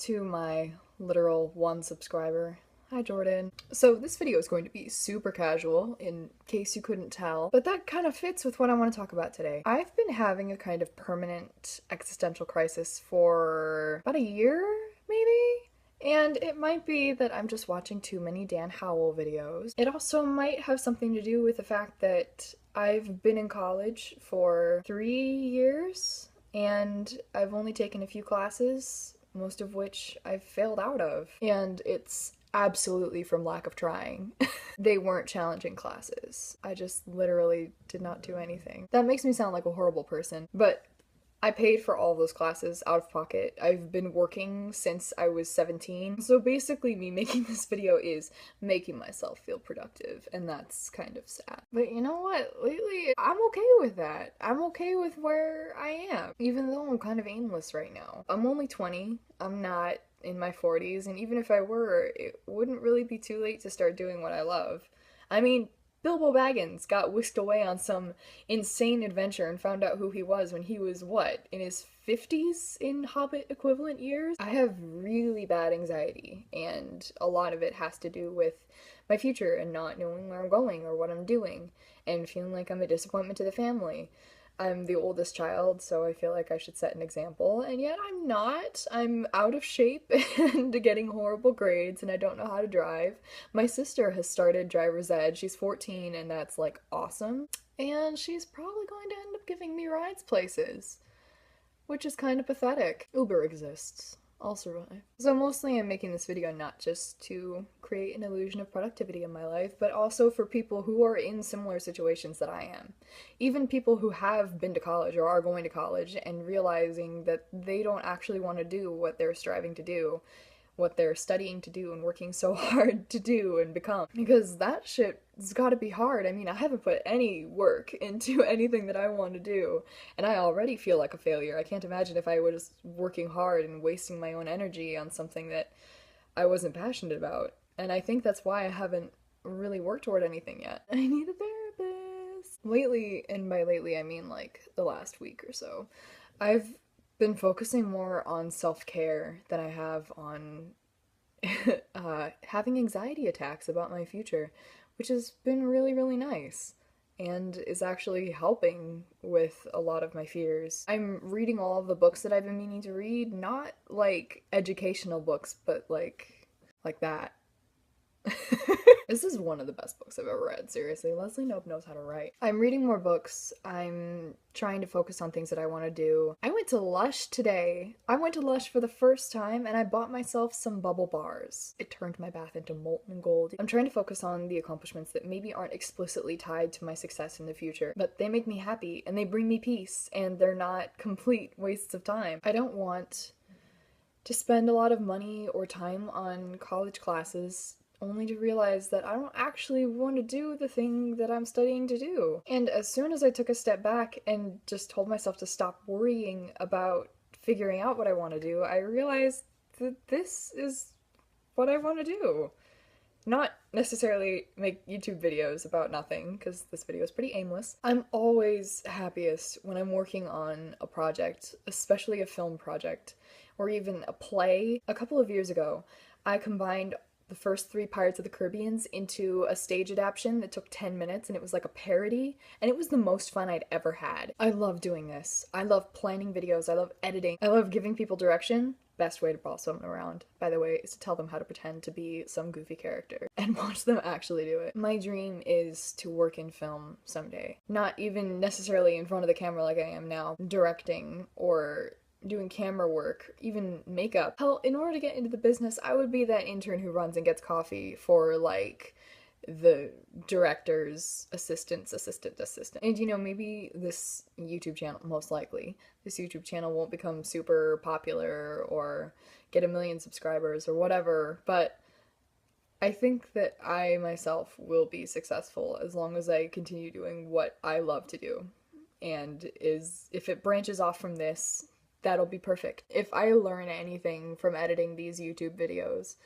to my literal one subscriber. Hi, Jordan. So this video is going to be super casual, in case you couldn't tell, but that kind of fits with what I want to talk about today. I've been having a kind of permanent existential crisis for about a year, maybe? And it might be that I'm just watching too many Dan Howell videos. It also might have something to do with the fact that I've been in college for 3 years, and I've only taken a few classes, most of which I've failed out of. And it's absolutely from lack of trying. They weren't challenging classes. I just literally did not do anything. That makes me sound like a horrible person, but I paid for all of those classes out of pocket. I've been working since I was 17. So basically me making this video is making myself feel productive, and that's kind of sad. But you know what? Lately, I'm okay with that. I'm okay with where I am, even though I'm kind of aimless right now. I'm only 20. I'm not in my 40s, and even if I were, it wouldn't really be too late to start doing what I love. I mean, Bilbo Baggins got whisked away on some insane adventure and found out who he was when he was, what, in his 50s in Hobbit equivalent years? I have really bad anxiety, and a lot of it has to do with my future and not knowing where I'm going or what I'm doing, and feeling like I'm a disappointment to the family. I'm the oldest child, so I feel like I should set an example, and yet I'm not. I'm out of shape and getting horrible grades, and I don't know how to drive. My sister has started driver's ed. She's 14, and that's like awesome. And she's probably going to end up giving me rides places, which is kind of pathetic. Uber exists. I'll survive. So mostly I'm making this video not just to create an illusion of productivity in my life, but also for people who are in similar situations that I am. Even people who have been to college or are going to college and realizing that they don't actually want to do what they're striving to do, what they're studying to do and working so hard to do and become. Because that shit's gotta be hard. I mean, I haven't put any work into anything that I want to do, and I already feel like a failure. I can't imagine if I was working hard and wasting my own energy on something that I wasn't passionate about. And I think that's why I haven't really worked toward anything yet. I need a therapist. Lately, and by lately I mean like the last week or so, I've been focusing more on self-care than I have on having anxiety attacks about my future, which has been really, really nice and is actually helping with a lot of my fears. I'm reading all of the books that I've been meaning to read, not like educational books, but like that. This is one of the best books I've ever read, seriously. Leslie Knope knows how to write. I'm reading more books. I'm trying to focus on things that I want to do. I went to Lush today. I went to Lush for the first time, and I bought myself some bubble bars. It turned my bath into molten gold. I'm trying to focus on the accomplishments that maybe aren't explicitly tied to my success in the future, but they make me happy, and they bring me peace, and they're not complete wastes of time. I don't want to spend a lot of money or time on college classes only to realize that I don't actually want to do the thing that I'm studying to do. And as soon as I took a step back and just told myself to stop worrying about figuring out what I want to do, I realized that this is what I want to do. Not necessarily make YouTube videos about nothing, because this video is pretty aimless. I'm always happiest when I'm working on a project, especially a film project, or even a play. A couple of years ago, I combined the first 3 Pirates of the Caribbeans into a stage adaptation that took 10 minutes, and it was like a parody, and it was the most fun I'd ever had. I love doing this. I love planning videos. I love editing. I love giving people direction. Best way to boss someone around, by the way, is to tell them how to pretend to be some goofy character and watch them actually do it. My dream is to work in film someday. Not even necessarily in front of the camera like I am now, directing or doing camera work, even makeup. Hell, in order to get into the business, I would be that intern who runs and gets coffee for, like, the director's assistant. And you know, maybe this YouTube channel, most likely, this YouTube channel won't become super popular or get 1 million subscribers or whatever, but I think that I myself will be successful as long as I continue doing what I love to do. And if it branches off from this, that'll be perfect. If I learn anything from editing these YouTube videos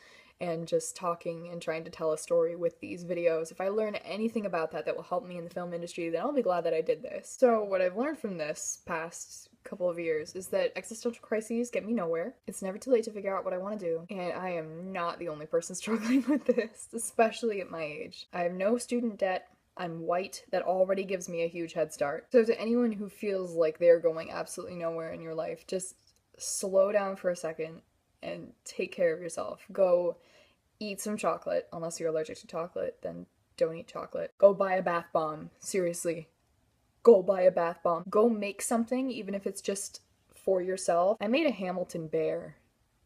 and just talking and trying to tell a story with these videos, if I learn anything about that will help me in the film industry, then I'll be glad that I did this. So what I've learned from this past couple of years is that existential crises get me nowhere. It's never too late to figure out what I want to do, and I am not the only person struggling with this, especially at my age. I have no student debt. I'm white. That already gives me a huge head start. So to anyone who feels like they're going absolutely nowhere in your life, just slow down for a second and take care of yourself. Go eat some chocolate. Unless you're allergic to chocolate, then don't eat chocolate. Go buy a bath bomb. Seriously. Go buy a bath bomb. Go make something, even if it's just for yourself. I made a Hamilton bear.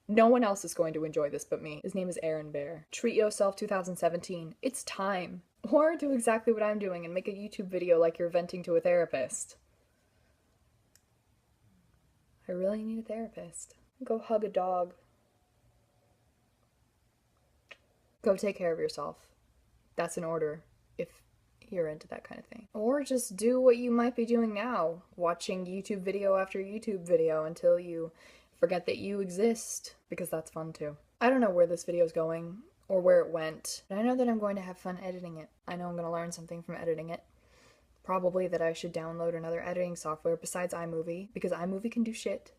No one else is going to enjoy this but me. His name is Aaron Bear. Treat Yourself 2017. It's time. Or do exactly what I'm doing and make a YouTube video like you're venting to a therapist. I really need a therapist. Go hug a dog. Go take care of yourself. That's an order, if you're into that kind of thing. Or just do what you might be doing now, watching YouTube video after YouTube video until you forget that you exist, because that's fun too. I don't know where this video is going or where it went, but I know that I'm going to have fun editing it. I know I'm going to learn something from editing it. Probably that I should download another editing software besides iMovie, because iMovie can do shit.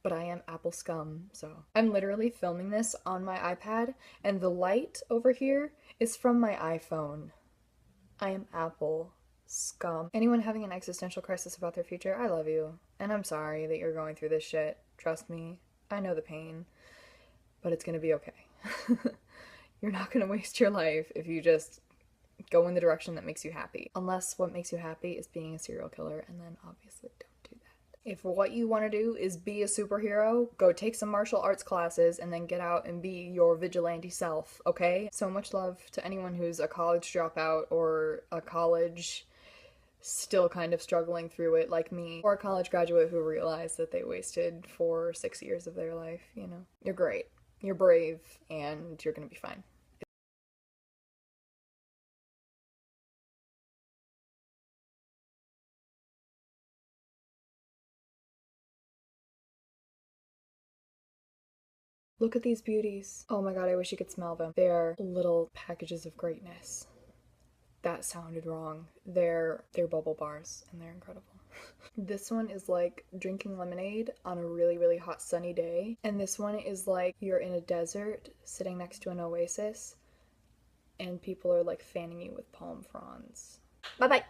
But I am Apple scum, so. I'm literally filming this on my iPad, and the light over here is from my iPhone. I am Apple scum. Anyone having an existential crisis about their future, I love you. And I'm sorry that you're going through this shit. Trust me, I know the pain. But it's gonna be okay. You're not gonna waste your life if you just go in the direction that makes you happy. Unless what makes you happy is being a serial killer, and then obviously don't do that. If what you want to do is be a superhero, go take some martial arts classes and then get out and be your vigilante self, okay? So much love to anyone who's a college dropout or a college still kind of struggling through it like me, or a college graduate who realized that they wasted 4 or 6 years of their life, you know? You're great. You're brave, and you're gonna be fine. Look at these beauties. Oh my god, I wish you could smell them. They are little packages of greatness. That sounded wrong. They're bubble bars, and they're incredible. This one is like drinking lemonade on a really, really hot sunny day. And this one is like you're in a desert sitting next to an oasis and people are like fanning you with palm fronds. Bye-bye!